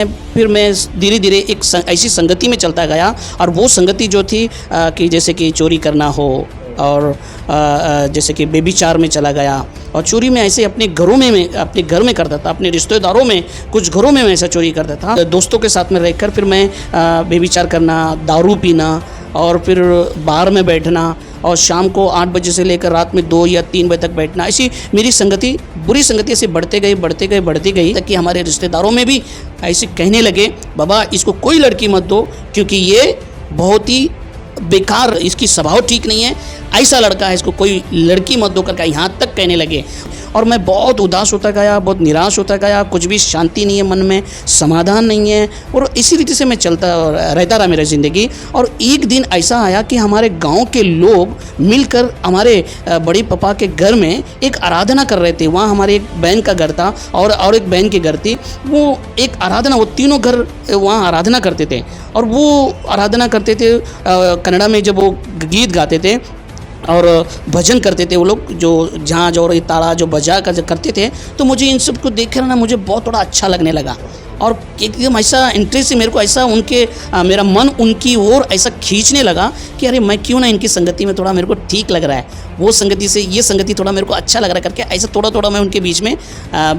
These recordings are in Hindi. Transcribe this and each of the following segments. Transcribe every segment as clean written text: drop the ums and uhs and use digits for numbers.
फिर मैं धीरे धीरे एक ऐसी संगति में चलता गया और वो संगति जो थी कि जैसे कि चोरी करना हो और जैसे कि बेबीचार में चला गया। और चोरी में ऐसे अपने घरों में मैं अपने घर में करता था, अपने रिश्तेदारों में कुछ घरों में मैं ऐसा चोरी करता था। दोस्तों के साथ में रहकर फिर मैं बेबीचार करना, दारू पीना और फिर बार में बैठना और शाम को 8 बजे से लेकर रात में 2 या 3 बजे तक बैठना। ऐसी मेरी संगति, बुरी संगति ऐसे बढ़ती गई ताकि हमारे रिश्तेदारों में भी ऐसे कहने लगे, बाबा इसको कोई लड़की मत दो क्योंकि ये बहुत ही बेकार, इसकी स्वभाव ठीक नहीं है, ऐसा लड़का है, इसको कोई लड़की मत दो करके यहाँ तक कहने लगे। और मैं बहुत उदास होता गया, बहुत निराश होता गया, कुछ भी शांति नहीं है मन में, समाधान नहीं है और इसी रीति से मैं चलता रहता रहा मेरी ज़िंदगी। और एक दिन ऐसा आया कि हमारे गांव के लोग मिलकर हमारे बड़े पापा के घर में एक आराधना कर रहे थे। वहाँ हमारे एक बहन का घर था और एक बहन की घर थी। वो एक आराधना, वो तीनों घर वहाँ आराधना करते थे और वो आराधना करते थे कन्नड़ा में, जब वो गीत गाते थे और भजन करते थे वो लोग, जो झांझ और ताड़ा जो बजा कर करते थे। तो मुझे इन सब को देख कर ना मुझे बहुत थोड़ा अच्छा लगने लगा और एकदम ऐसा इंटरेस्ट मेरे को, ऐसा उनके मेरा मन उनकी ओर ऐसा खींचने लगा कि अरे मैं क्यों ना इनकी संगति में, थोड़ा मेरे को ठीक लग रहा है, वो संगति से ये संगति थोड़ा मेरे को अच्छा लग रहा है करके ऐसा थोड़ा थोड़ा मैं उनके बीच में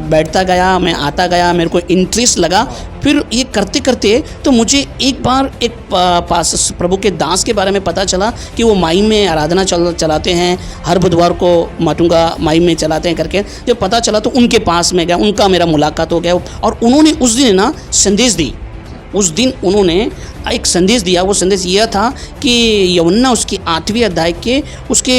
बैठता गया, मैं आता गया, मेरे को इंटरेस्ट लगा। फिर ये करते करते तो मुझे एक बार एक पास प्रभु के दास के बारे में पता चला कि वो माई में आराधना चलाते हैं, हर बुधवार को माटूंगा माई में चलाते हैं करके। जब पता चला तो उनके पास में गया, उनका मेरा मुलाकात हो गया और उन्होंने उस दिन ना संदेश दी। उस दिन उन्होंने एक संदेश दिया। वो संदेश यह था कि यूहन्ना उसकी 8वीं अध्याय के उसके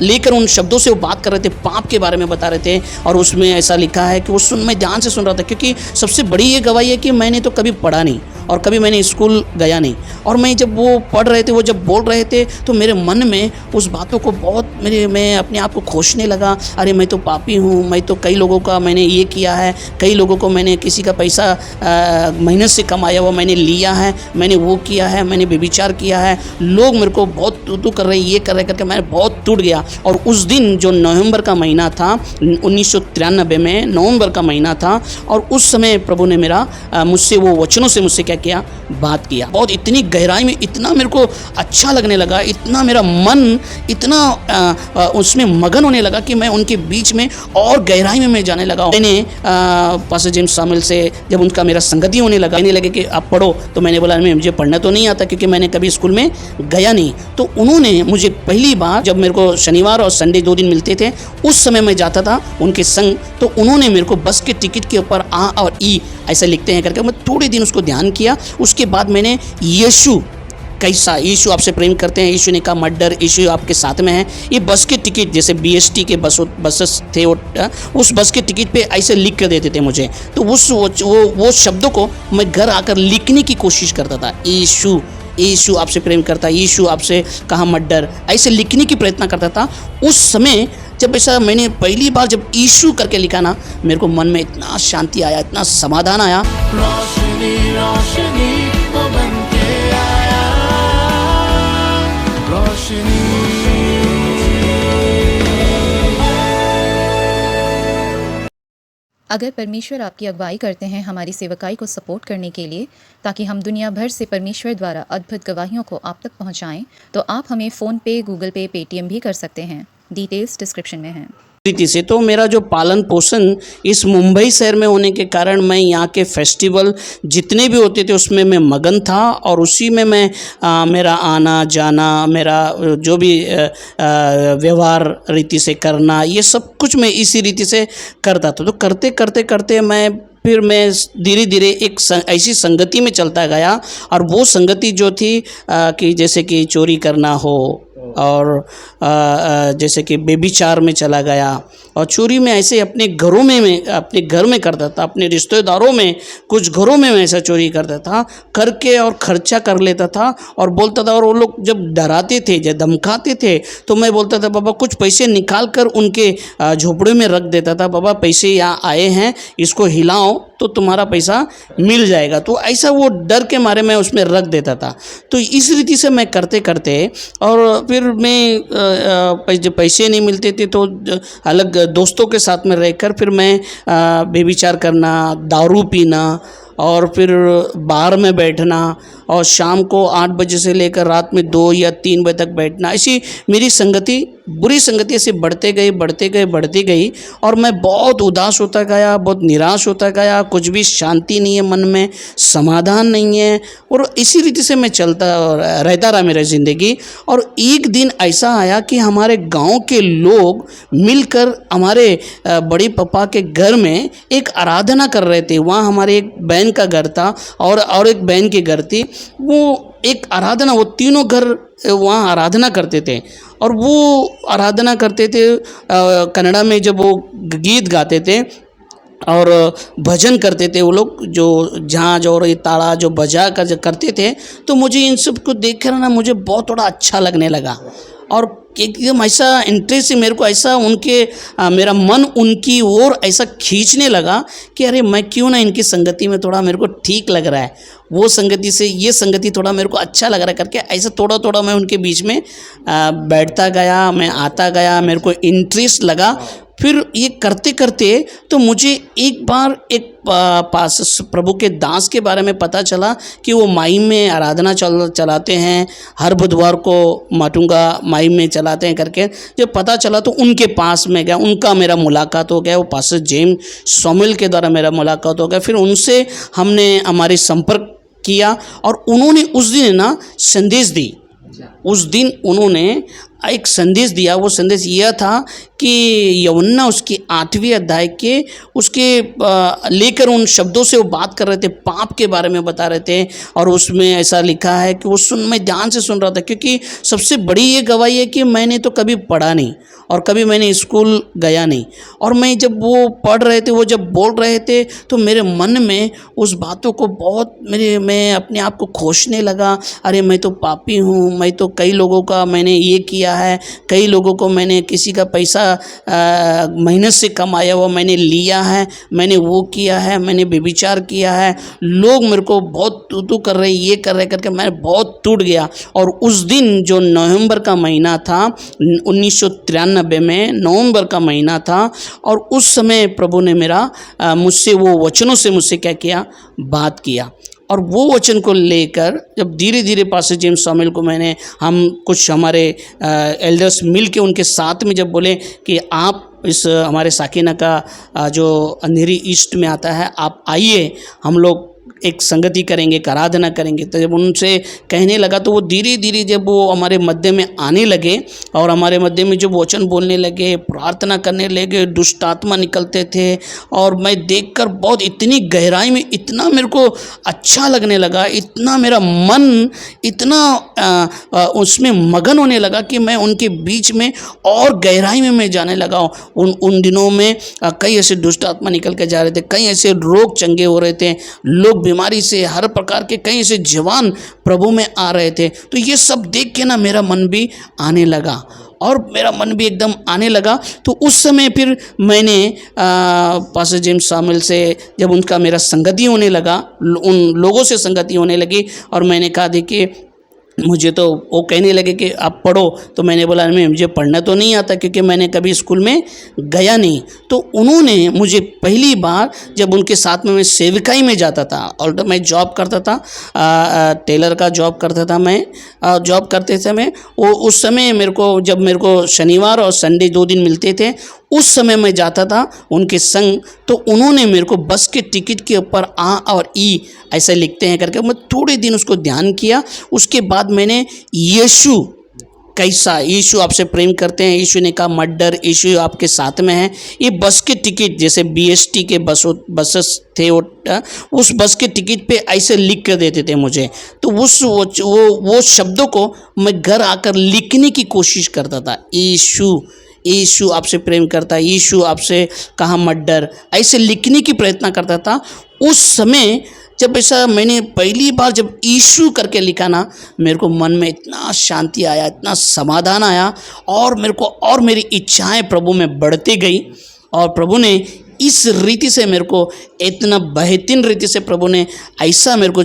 लेकर उन शब्दों से वो बात कर रहे थे, पाप के बारे में बता रहे थे। और उसमें ऐसा लिखा है कि वो मैं ध्यान से सुन रहा था, क्योंकि सबसे बड़ी ये गवाही है कि मैंने तो कभी पढ़ा नहीं और कभी मैंने स्कूल गया नहीं। और मैं जब वो पढ़ रहे थे, वो जब बोल रहे थे तो मेरे मन में उस बातों को बहुत मैं अपने आप को खोजने लगा। अरे मैं तो पापी हूँ, मैं तो कई लोगों का मैंने ये किया है, कई लोगों को मैंने किसी का पैसा मेहनत से कमाया हुआ मैंने लिया है, मैंने वो किया है, मैंने व्यभिचार किया है, लोग मेरे को बहुत तू कर रहे, ये कर रहे करके मैं बहुत टूट गया। और उस दिन जो नवंबर का महीना था, 1993 में नवंबर का महीना था, और उस समय प्रभु ने मेरा मुझसे वो वचनों से मुझसे क्या किया, बात किया। बहुत इतनी गहराई में, इतना मेरे को अच्छा लगने लगा, इतना मेरा मन इतना उसमें मगन होने लगा कि मैं उनके बीच में और गहराई में मैं जाने लगा। मैंने पास्टर जेम्स सामुएल से जब उनका मेरा संगति होने लगा, कहने लगे कि आप पढ़ो, तो मैंने बोला मुझे पढ़ना तो नहीं आता क्योंकि मैंने कभी स्कूल में गया नहीं। तो उन्होंने मुझे पहली बार, जब मेरे को शनिवार और संडे 2 दिन मिलते थे, उस समय मैं जाता था उनके संग, तो उन्होंने मेरे को बस के टिकट के ऊपर आ और ई ऐसे लिखते हैं करके मैं थोड़े दिन उसको ध्यान किया। उसके बाद मैंने यीशु कैसा, यीशु आपसे प्रेम करते हैं, यीशु ने कहा मत डर, यीशु आपके साथ में है। ये बस के टिकट, जैसे BST के बसेस थे, उस बस के टिकट पे ऐसे लिख कर देते थे मुझे। तो वो शब्दों को मैं घर आकर लिखने की कोशिश करता था। यीशु आपसे प्रेम करता है, यीशु आपसे कहा मत डर, ऐसे लिखने की प्रयत्न करता था। उस समय जब ऐसा मैंने पहली बार जब यीशु करके लिखा ना, मेरे को मन में इतना शांति आया, इतना समाधान आया। रोशनी रोशनी वो बनके आया, रोशनी। अगर परमेश्वर आपकी अगुवाई करते हैं हमारी सेवकाई को सपोर्ट करने के लिए, ताकि हम दुनिया भर से परमेश्वर द्वारा अद्भुत गवाहियों को आप तक पहुंचाएं, तो आप हमें फ़ोन पे, गूगल पे, पेटीएम भी कर सकते हैं। डिटेल्स डिस्क्रिप्शन में हैं। रीति से तो मेरा जो पालन पोषण इस मुंबई शहर में होने के कारण मैं यहाँ के फेस्टिवल जितने भी होते थे उसमें मैं मगन था, और उसी में मैं मेरा आना जाना, मेरा जो भी व्यवहार रीति से करना, ये सब कुछ मैं इसी रीति से करता था। तो करते करते करते फिर मैं धीरे धीरे एक ऐसी संगति में चलता गया, और वो संगति जो थी कि जैसे कि चोरी करना हो और जैसे कि बेबीचार में चला गया। और चोरी में ऐसे अपने घरों में मैं अपने घर में करता था, अपने रिश्तेदारों में कुछ घरों में मैं ऐसा चोरी करता था करके, और खर्चा कर लेता था और बोलता था। और वो लोग जब डराते थे, जब धमकाते थे, तो मैं बोलता था बाबा कुछ पैसे निकाल कर उनके झोपड़े में रख देता था, बाबा पैसे यहाँ आए हैं, इसको हिलाओ तो तुम्हारा पैसा मिल जाएगा। तो ऐसा वो डर के मारे मैं उसमें रख देता था। तो इस रीति से मैं करते करते, और फिर मैं जब पैसे नहीं मिलते थे तो अलग दोस्तों के साथ में रहकर फिर मैं बेविचार करना, दारू पीना और फिर बार में बैठना और शाम को 8 बजे से लेकर रात में 2 या 3 बजे तक बैठना, ऐसी मेरी संगति, बुरी संगति ऐसे बढ़ती गई और मैं बहुत उदास होता गया, बहुत निराश होता गया, कुछ भी शांति नहीं है मन में, समाधान नहीं है और इसी रीति से मैं चलता रहता रहा मेरी ज़िंदगी। और एक दिन ऐसा आया कि हमारे गांव के लोग मिलकर हमारे बड़े पापा के घर में एक आराधना कर रहे थे। वहाँ हमारे एक बहन का घर था और एक बहन के घर थी। वो एक आराधना, वो तीनों घर वहाँ आराधना करते थे और वो आराधना करते थे कन्नड़ा में, जब वो गीत गाते थे और भजन करते थे वो लोग, जो झांझ और ये ताड़ा जो बजा कर करते थे। तो मुझे इन सब को देख कर ना मुझे बहुत थोड़ा अच्छा लगने लगा और एकदम ऐसा इंटरेस्ट मेरे को ऐसा मेरा मन उनकी ओर ऐसा खींचने लगा कि अरे मैं क्यों ना इनकी संगति में, थोड़ा मेरे को ठीक लग रहा है, वो संगति से ये संगति थोड़ा मेरे को अच्छा लग रहा है करके ऐसा थोड़ा थोड़ा मैं उनके बीच में बैठता गया, मैं आता गया, मेरे को इंटरेस्ट लगा। फिर ये करते करते तो मुझे एक बार एक पास प्रभु के दास के बारे में पता चला कि वो माई में आराधना चलाते हैं, हर बुधवार को माटुंगा माई में चलाते हैं करके जब पता चला तो उनके पास में गया, उनका मेरा मुलाकात हो गया। वो पास्टर जेम्स सॉमुएल के द्वारा मेरा मुलाकात हो गया। फिर उनसे हमने हमारी संपर्क किया और उन्होंने उस दिन ना संदेश दी। उस दिन उन्होंने एक संदेश दिया। वो संदेश यह था कि यूहन्ना उसकी 8वीं अध्याय के उसके लेकर उन शब्दों से वो बात कर रहे थे, पाप के बारे में बता रहे थे। और उसमें ऐसा लिखा है कि मैं ध्यान से सुन रहा था, क्योंकि सबसे बड़ी ये गवाही है कि मैंने तो कभी पढ़ा नहीं और कभी मैंने स्कूल गया नहीं। और मैं जब वो पढ़ रहे थे, वो जब बोल रहे थे तो मेरे मन में उस बातों को बहुत मैं अपने आप को खोजने लगा। अरे मैं तो पापी हूँ, मैं तो कई लोगों का मैंने ये किया है, कई लोगों को मैंने किसी का पैसा मेहनत से कमाया हुआ मैंने लिया है, मैंने वो किया है, मैंने व्यभिचार किया है, लोग मेरे को बहुत तू कर रहे, ये कर रहे करके मैं बहुत टूट गया। और उस दिन जो नवंबर का महीना था 1993 में, नवंबर का महीना था और उस समय प्रभु ने मेरा मुझसे वो वचनों से मुझसे क्या किया, बात किया। और वो वचन को लेकर जब धीरे धीरे पास्टर जेम्स सॉमुएल को हम कुछ हमारे एल्डर्स मिल के उनके साथ में जब बोले कि आप इस हमारे साकिना का जो अंधेरी ईस्ट में आता है, आप आइए, हम लोग एक संगति करेंगे, एक आराधना करेंगे। तो जब उनसे कहने लगा तो वो धीरे धीरे जब वो हमारे मध्य में आने लगे और हमारे मध्य में जब वचन बोलने लगे, प्रार्थना करने लगे, दुष्ट आत्मा निकलते थे और मैं देखकर बहुत इतनी गहराई में इतना मेरे को अच्छा लगने लगा, इतना मेरा मन इतना उसमें मगन होने लगा कि मैं उनके बीच में और गहराई में मैं जाने लगा। उन दिनों में कई ऐसे दुष्ट आत्मा निकल के जा रहे थे, कई ऐसे रोग चंगे हो रहे थे, लोग बीमारी से हर प्रकार के कई ऐसे जवान प्रभु में आ रहे थे। तो ये सब देख के ना मेरा मन भी आने लगा और मेरा मन भी एकदम आने लगा। तो उस समय फिर मैंने पास्टर जेम्स सॉमुएल से जब उनका मेरा संगति होने लगा, उन लोगों से संगति होने लगी और मैंने कहा देखिए मुझे तो वो कहने लगे कि आप पढ़ो। तो मैंने बोला नहीं, मुझे पढ़ना तो नहीं आता क्योंकि मैंने कभी स्कूल में गया नहीं। तो उन्होंने मुझे पहली बार जब उनके साथ में मैं सेविकाई में जाता था और मैं जॉब करता था, टेलर का जॉब करता था मैं, जॉब करते समय वो उस समय मेरे को शनिवार और संडे 2 दिन मिलते थे, उस समय मैं जाता था उनके संग। तो उन्होंने मेरे को बस के टिकट के ऊपर आ और ई ऐसे लिखते हैं करके मैं थोड़े दिन उसको ध्यान किया। उसके बाद मैंने यीशु कैसा, यीशु आपसे प्रेम करते हैं, यीशु ने कहा मत डर, यीशु आपके साथ में है। ये बस के टिकट जैसे BST के बसेस थे, उस बस के टिकट पे ऐसे लिख कर देते थे मुझे। तो वो शब्दों को मैं घर आकर लिखने की कोशिश करता था। यीशु आपसे प्रेम करता है, यीशु आपसे कहा मत डर, ऐसे लिखने की प्रयत्न करता था। उस समय जब ऐसा मैंने पहली बार जब यीशु करके लिखा ना, मेरे को मन में इतना शांति आया, इतना समाधान आया और मेरी इच्छाएं प्रभु में बढ़ती गई। और प्रभु ने इस रीति से मेरे को इतना बेहतरीन रीति से प्रभु ने ऐसा मेरे को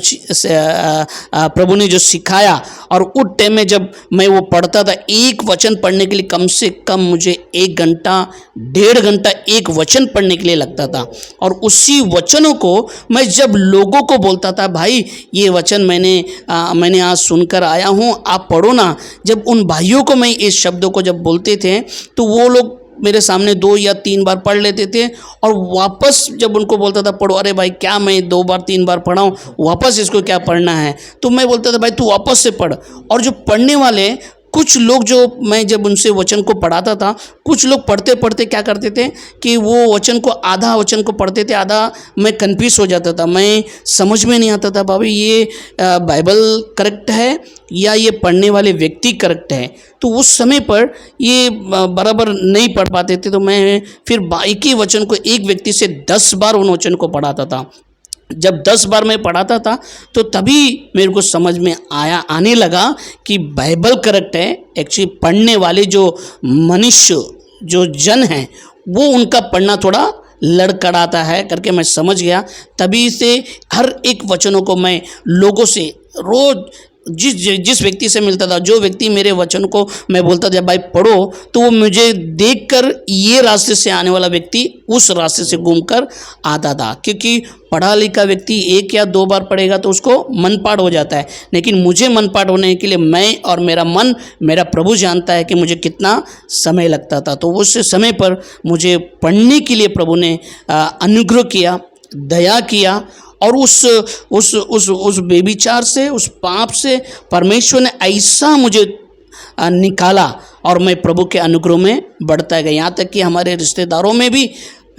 प्रभु ने जो सिखाया। और उस टाइम में जब मैं वो पढ़ता था, एक वचन पढ़ने के लिए कम से कम मुझे 1 घंटा 1.5 घंटा एक वचन पढ़ने के लिए लगता था। और उसी वचनों को मैं जब लोगों को बोलता था, भाई ये वचन मैंने आज सुनकर आया हूँ, आप पढ़ो ना। जब उन भाइयों को मैं इस शब्दों को जब बोलते थे तो वो लोग मेरे सामने 2 या 3 बार पढ़ लेते थे, और वापस जब उनको बोलता था पढ़ो, अरे भाई क्या मैं 2 बार 3 बार पढ़ा हूँ, वापस इसको क्या पढ़ना है। तो मैं बोलता था भाई तू वापस से पढ़। और जो पढ़ने वाले कुछ लोग, जो मैं जब उनसे वचन को पढ़ाता था, कुछ लोग पढ़ते पढ़ते क्या करते थे कि वो वचन को आधा वचन को पढ़ते थे, आधा मैं कन्फ्यूज हो जाता था, मैं समझ में नहीं आता था भाभी ये बाइबल करेक्ट है या ये पढ़ने वाले व्यक्ति करेक्ट है। तो उस समय पर ये बराबर नहीं पढ़ पाते थे। तो मैं फिर एक ही वचन को एक व्यक्ति से 10 बार उन वचन को पढ़ाता था। जब 10 बार मैं पढ़ाता था तो तभी मेरे को समझ में आने लगा कि बाइबल करेक्ट है। एक्चुअली पढ़ने वाले जो मनुष्य, जो जन हैं, वो उनका पढ़ना थोड़ा लड़खड़ाता है करके मैं समझ गया। तभी से हर एक वचनों को मैं लोगों से रोज़ जिस व्यक्ति से मिलता था, जो व्यक्ति मेरे वचन को मैं बोलता था भाई पढ़ो, तो वो मुझे देखकर ये रास्ते से आने वाला व्यक्ति उस रास्ते से घूमकर आता था। क्योंकि पढ़ा लिखा व्यक्ति 1 या 2 बार पढ़ेगा तो उसको मनपाठ हो जाता है, लेकिन मुझे मनपाठ होने के लिए मैं और मेरा मन, मेरा प्रभु जानता है कि मुझे कितना समय लगता था। तो उस समय पर मुझे पढ़ने के लिए प्रभु ने अनुग्रह किया, दया किया। और उस बेविचार से, उस पाप से परमेश्वर ने ऐसा मुझे निकाला, और मैं प्रभु के अनुग्रह में बढ़ता गया। यहाँ तक कि हमारे रिश्तेदारों में भी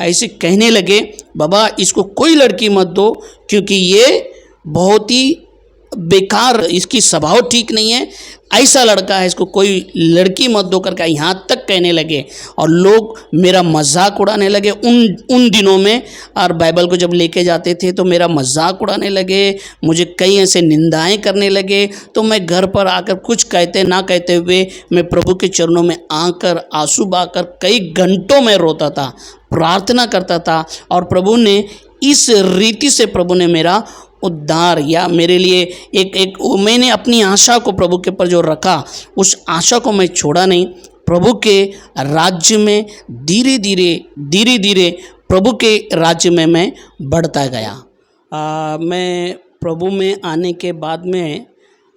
ऐसे कहने लगे, बाबा इसको कोई लड़की मत दो, क्योंकि ये बहुत ही बेकार, इसकी स्वभाव ठीक नहीं है, ऐसा लड़का है, इसको कोई लड़की मत दो करके यहाँ तक कहने लगे। और लोग मेरा मजाक उड़ाने लगे उन दिनों में। और बाइबल को जब लेके जाते थे तो मेरा मजाक उड़ाने लगे, मुझे कई ऐसे निंदाएं करने लगे। तो मैं घर पर आकर कुछ कहते ना कहते हुए मैं प्रभु के चरणों में आकर आंसू बहाकर कई घंटों में रोता था, प्रार्थना करता था। और प्रभु ने इस रीति से प्रभु ने मेरा उद्धार, या मेरे लिए एक मैंने अपनी आशा को प्रभु के ऊपर जो रखा, उस आशा को मैं छोड़ा नहीं। प्रभु के राज्य में धीरे धीरे प्रभु के राज्य में मैं बढ़ता गया। मैं प्रभु में आने के बाद में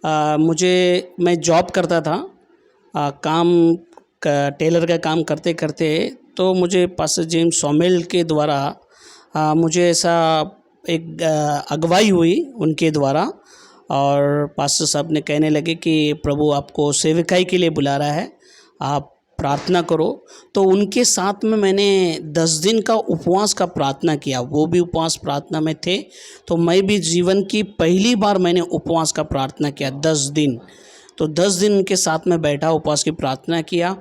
मैं जॉब करता था, टेलर का काम करते करते। तो मुझे पास्टर जेम्स सॉमेल के द्वारा मुझे ऐसा एक अगुवाई हुई उनके द्वारा, और पास्टर साहब ने कहने लगे कि प्रभु आपको सेवकाई के लिए बुला रहा है, आप प्रार्थना करो। तो उनके साथ में मैंने 10 दिन का उपवास का प्रार्थना किया। वो भी उपवास प्रार्थना में थे, तो मैं भी जीवन की पहली बार मैंने उपवास का प्रार्थना किया 10 दिन। तो 10 दिन उनके साथ में बैठा, उपवास की प्रार्थना किया,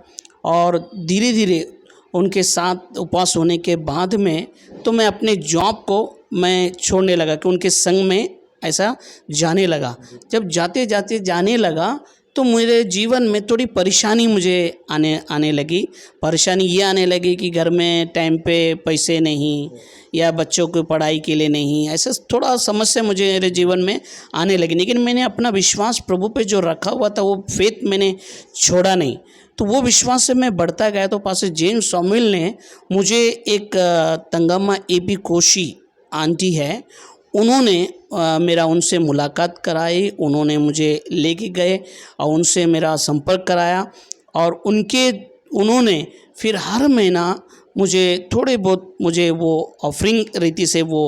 और धीरे धीरे उनके साथ उपवास होने के बाद में तो मैं अपने जॉब को मैं छोड़ने लगा, कि उनके संग में ऐसा जाने लगा। जब जाते जाने लगा तो मेरे जीवन में थोड़ी परेशानी मुझे आने लगी। परेशानी ये आने लगी कि घर में टाइम पे पैसे नहीं, या बच्चों की पढ़ाई के लिए नहीं, ऐसा थोड़ा समस्या मुझे मेरे जीवन में आने लगी। लेकिन मैंने अपना विश्वास प्रभु पे जो रखा हुआ था, वो फेथ मैंने छोड़ा नहीं। तो वो विश्वास से मैं बढ़ता गया। तो पास्टर जेम्स सॉमेल ने मुझे एक तंगम्मा AP कोशी आंटी है, उन्होंने मेरा उनसे मुलाकात कराई, उन्होंने मुझे लेके गए और उनसे मेरा संपर्क कराया। और उन्होंने फिर हर महीना मुझे थोड़े बहुत मुझे वो ऑफरिंग रीति से वो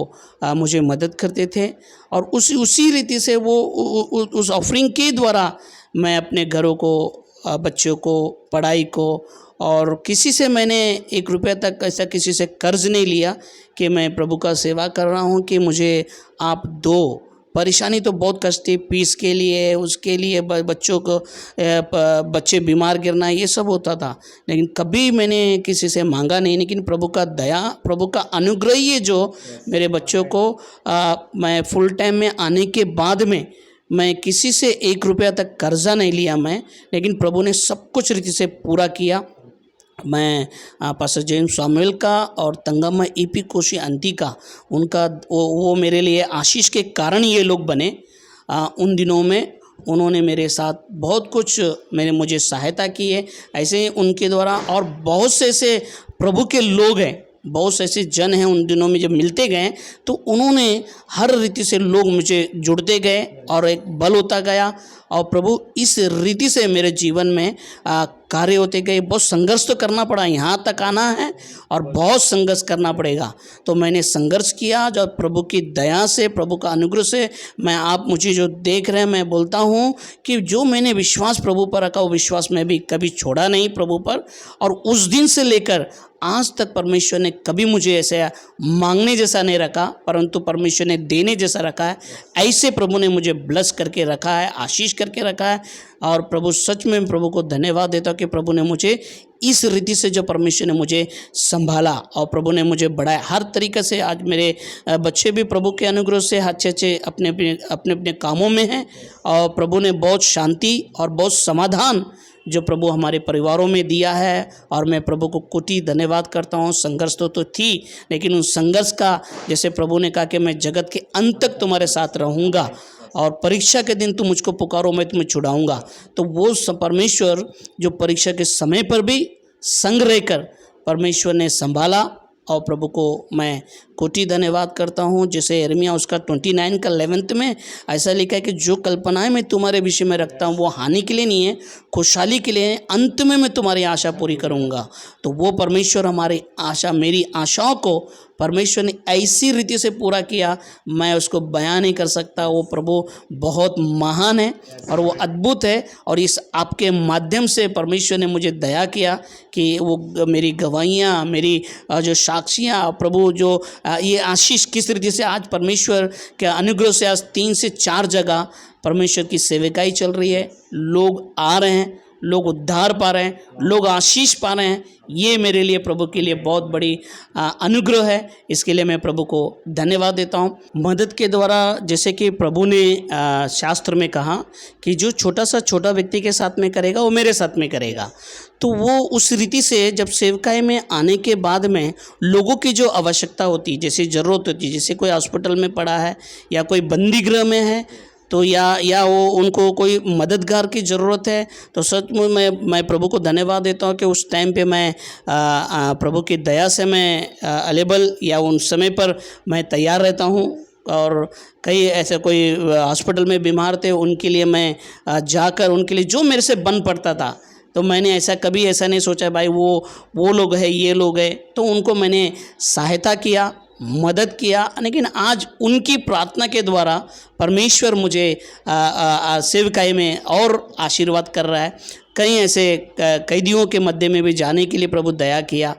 मुझे मदद करते थे। और उसी रीति से वो उस ऑफरिंग के द्वारा मैं अपने घरों को, बच्चों को, पढ़ाई को, और किसी से मैंने 1 रुपये तक ऐसा किसी से कर्ज नहीं लिया कि मैं प्रभु का सेवा कर रहा हूँ कि मुझे आप दो। परेशानी तो बहुत कष्ट थी, फीस के लिए, उसके लिए, बच्चों को, बच्चे बीमार गिरना, ये सब होता था। लेकिन कभी मैंने किसी से मांगा नहीं। लेकिन प्रभु का दया, प्रभु का अनुग्रह ही है जो मेरे बच्चों को मैं फुल टाइम में आने के बाद में मैं किसी से 1 रुपया तक कर्जा नहीं लिया मैं, लेकिन प्रभु ने सब कुछ रीति से पूरा किया। मैं पास्टर जेम्स सामुएल का और तंगम्मा ईपी कोशी आंटी का उनका वो मेरे लिए आशीष के कारण ये लोग बने। उन दिनों में उन्होंने मेरे साथ बहुत कुछ मुझे सहायता की है। ऐसे ही उनके द्वारा और बहुत से ऐसे प्रभु के लोग हैं, बहुत से ऐसे जन हैं उन दिनों में जब मिलते गए तो उन्होंने हर रीति से लोग मुझे जुड़ते गए और एक बल होता गया और प्रभु इस रीति से मेरे जीवन में कार्य होते गए। बहुत संघर्ष तो करना पड़ा, यहाँ तक आना है और बहुत संघर्ष करना पड़ेगा। तो मैंने संघर्ष किया, जब प्रभु की दया से, प्रभु का अनुग्रह से आप मुझे जो देख रहे हैं, मैं बोलता हूँ कि जो मैंने विश्वास प्रभु पर रखा वो विश्वास मैं भी कभी छोड़ा नहीं प्रभु पर। और उस दिन से लेकर आज तक परमेश्वर ने कभी मुझे ऐसे मांगने जैसा नहीं रखा, परंतु परमेश्वर ने देने जैसा रखा है। ऐसे प्रभु ने मुझे ब्लेस करके रखा है, आशीष करके रखा है। और प्रभु सच में प्रभु को धन्यवाद देता हूँ कि प्रभु ने मुझे इस रीति से, जो परमेश्वर ने मुझे संभाला और प्रभु ने मुझे बढ़ाया हर तरीके से। आज मेरे बच्चे भी प्रभु के अनुग्रह से अच्छे अच्छे अपने अपने कामों में हैं और प्रभु ने बहुत शांति और बहुत समाधान जो प्रभु हमारे परिवारों में दिया है। और मैं प्रभु को कोटि धन्यवाद करता हूँ। संघर्ष तो थी, लेकिन उस संघर्ष का, जैसे प्रभु ने कहा कि मैं जगत के अंत तक तुम्हारे साथ रहूँगा और परीक्षा के दिन तुम मुझको पुकारो मैं तुम्हें छुड़ाऊँगा। तो वो परमेश्वर जो परीक्षा के समय पर भी संग रहकर परमेश्वर ने संभाला और प्रभु को मैं कोटि धन्यवाद करता हूँ। जैसे यिर्मयाह उसका 29 का 11 में ऐसा लिखा है कि जो कल्पनाएं मैं तुम्हारे विषय में रखता हूँ वो हानि के लिए नहीं है, खुशहाली के लिए है। अंत में मैं तुम्हारी आशा पूरी करूँगा। तो वो परमेश्वर हमारी आशा, मेरी आशाओं को परमेश्वर ने ऐसी रीति से पूरा किया, मैं उसको बयान नहीं कर सकता। वो प्रभु बहुत महान है और वो अद्भुत है। और इस आपके माध्यम से परमेश्वर ने मुझे दया किया कि वो मेरी गवाहियाँ, मेरी जो साक्षियाँ, प्रभु जो ये आशीष किस रीति से आज परमेश्वर के अनुग्रह से आज 3 से 4 जगह परमेश्वर की सेवकाई चल रही है। लोग आ रहे हैं, लोग उद्धार पा रहे हैं, लोग आशीष पा रहे हैं। ये मेरे लिए, प्रभु के लिए बहुत बड़ी अनुग्रह है। इसके लिए मैं प्रभु को धन्यवाद देता हूँ। मदद के द्वारा, जैसे कि प्रभु ने शास्त्र में कहा कि जो छोटा सा छोटा व्यक्ति के साथ में करेगा वो मेरे साथ में करेगा। तो वो उस रीति से जब सेवकाई में आने के बाद में लोगों की जो आवश्यकता होती, जैसे ज़रूरत होती, जैसे कोई हॉस्पिटल में पड़ा है या कोई बंदी गृह में है, तो या वो उनको कोई मददगार की ज़रूरत है, तो सच में मैं प्रभु को धन्यवाद देता हूँ कि उस टाइम पे मैं प्रभु की दया से मैं अवेलेबल या उन समय पर मैं तैयार रहता हूँ। और कई ऐसे कोई हॉस्पिटल में बीमार थे, उनके लिए मैं जाकर उनके लिए जो मेरे से बन पड़ता था, तो मैंने कभी ऐसा नहीं सोचा भाई वो लोग हैं, ये लोग हैं, तो उनको मैंने सहायता किया, मदद किया। लेकिन आज उनकी प्रार्थना के द्वारा परमेश्वर मुझे सेवकाई में और आशीर्वाद कर रहा है। कई ऐसे कैदियों के मध्य में भी जाने के लिए प्रभु दया किया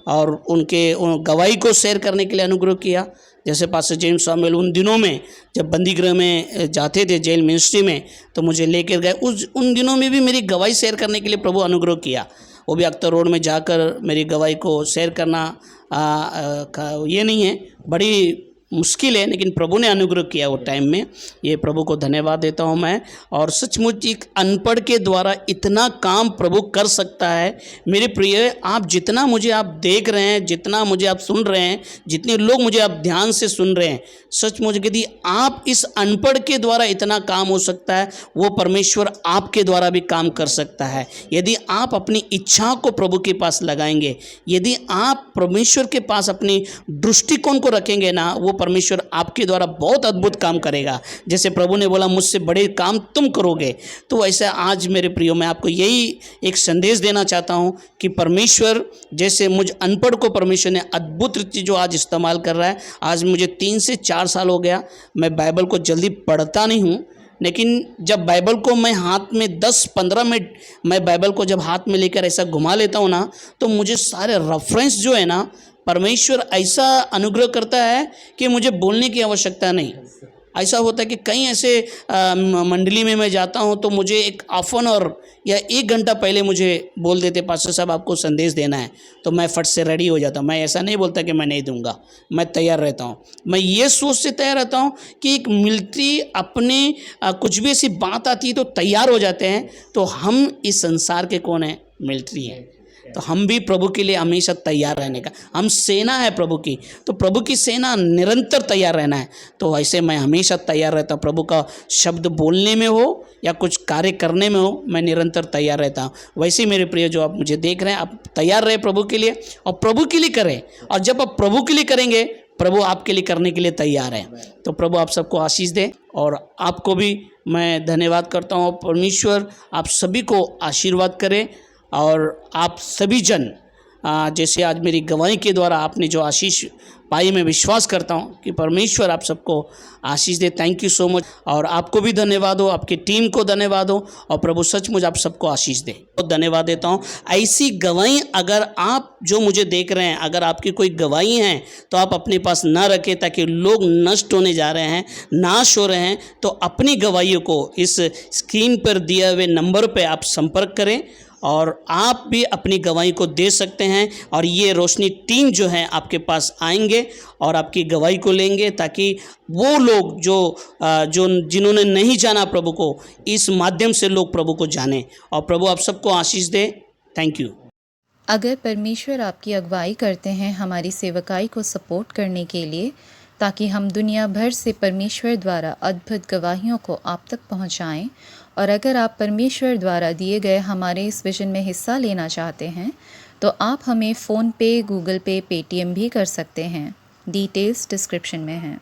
और उनके गवाही को शेयर करने के लिए अनुग्रह किया। जैसे पास्टर जेम्स सामुएल उन दिनों में जब बंदी गृह में जाते थे, जेल मिनिस्ट्री में, तो मुझे लेकर गए। उन दिनों में भी मेरी गवाही शेयर करने के लिए प्रभु अनुग्रह किया। वो भी अख्तर रोड में जाकर मेरी गवाही को शेयर करना ये नहीं है, बड़ी मुश्किल है, लेकिन प्रभु ने अनुग्रह किया वो टाइम में। ये प्रभु को धन्यवाद देता हूँ मैं। और सचमुच एक अनपढ़ के द्वारा इतना काम प्रभु कर सकता है। मेरे प्रिय, आप जितना मुझे आप देख रहे हैं, जितना मुझे आप सुन रहे हैं, जितने लोग मुझे आप ध्यान से सुन रहे हैं, सचमुच यदि आप इस अनपढ़ के द्वारा इतना काम हो सकता है, वो परमेश्वर आपके द्वारा भी काम कर सकता है। यदि आप अपनी इच्छा को प्रभु के पास लगाएंगे, यदि आप परमेश्वर के पास अपनी दृष्टिकोण को रखेंगे ना, वो परमेश्वर आपके द्वारा बहुत अद्भुत काम करेगा। जैसे प्रभु ने बोला मुझसे बड़े काम तुम करोगे, तो वैसे आज मेरे प्रियो मैं आपको यही एक संदेश देना चाहता हूँ कि परमेश्वर जैसे मुझ अनपढ़ को परमेश्वर ने अद्भुत रीति जो आज इस्तेमाल कर रहा है। आज मुझे 3 से 4 साल हो गया, मैं बाइबल को जल्दी पढ़ता नहीं हूँ, लेकिन जब बाइबल को मैं हाथ में 10-15 मिनट मैं बाइबल को जब हाथ में लेकर ऐसा घुमा लेता हूँ ना, तो मुझे सारे रेफरेंस जो है ना, परमेश्वर ऐसा अनुग्रह करता है कि मुझे बोलने की आवश्यकता नहीं। ऐसा होता है कि कहीं ऐसे मंडली में मैं जाता हूं तो मुझे एक हाफ एन आवर या 1 घंटा पहले मुझे बोल देते पास्टर साहब आपको संदेश देना है, तो मैं फट से रेडी हो जाता हूं। मैं ऐसा नहीं बोलता कि मैं नहीं दूंगा, मैं तैयार रहता हूं। मैं ये सोच से तैयार रहता हूं कि एक मिलिट्री अपने कुछ भी ऐसी बात आती है तो तैयार हो जाते हैं। तो हम इस संसार के कौन हैं? मिलिट्री हैं। तो हम भी प्रभु के लिए हमेशा तैयार रहने का, हम सेना है प्रभु की, तो प्रभु की सेना निरंतर तैयार रहना है। तो ऐसे मैं हमेशा तैयार रहता हूँ, प्रभु का शब्द बोलने में हो या कुछ कार्य करने में हो, मैं निरंतर तैयार रहता हूँ। वैसे ही मेरे प्रिय जो आप मुझे देख रहे हैं, आप तैयार रहे प्रभु के लिए और प्रभु के लिए करें। और जब आप प्रभु के लिए करेंगे, प्रभु आपके लिए करने के लिए तैयार है। तो प्रभु आप सबको आशीष दे और आपको भी मैं धन्यवाद करता हूँ। परमेश्वर आप सभी को आशीर्वाद करे और आप सभी जन जैसे आज मेरी गवाही के द्वारा आपने जो आशीष पाई, मैं विश्वास करता हूँ कि परमेश्वर आप सबको आशीष दे। Thank you so much. और आपको भी धन्यवाद हो, आपकी टीम को धन्यवाद हो और प्रभु सचमुच आप सबको आशीष दे। बहुत धन्यवाद देता हूँ। ऐसी गवाही अगर आप जो मुझे देख रहे हैं, अगर आपकी कोई गवाही है तो आप अपने पास ना रखें, ताकि लोग नष्ट होने जा रहे हैं, नाश हो रहे हैं। तो अपनी गवाहियों को इस स्क्रीन पर दिए हुए नंबर पर आप संपर्क करें और आप भी अपनी गवाही को दे सकते हैं। और ये रोशनी टीम जो है आपके पास आएंगे और आपकी गवाही को लेंगे, ताकि वो लोग जो जिन्होंने नहीं जाना प्रभु को, इस माध्यम से लोग प्रभु को जाने। और प्रभु आप सबको आशीष दे। Thank you. अगर परमेश्वर आपकी अगुवाई करते हैं हमारी सेवकाई को सपोर्ट करने के लिए, ताकि हम दुनिया भर से परमेश्वर द्वारा अद्भुत गवाहियों को आप तक पहुंचाएं, और अगर आप परमेश्वर द्वारा दिए गए हमारे इस विजन में हिस्सा लेना चाहते हैं, तो आप हमें फ़ोन पे, गूगल पे, पेटीएम भी कर सकते हैं। डिटेल्स डिस्क्रिप्शन में हैं।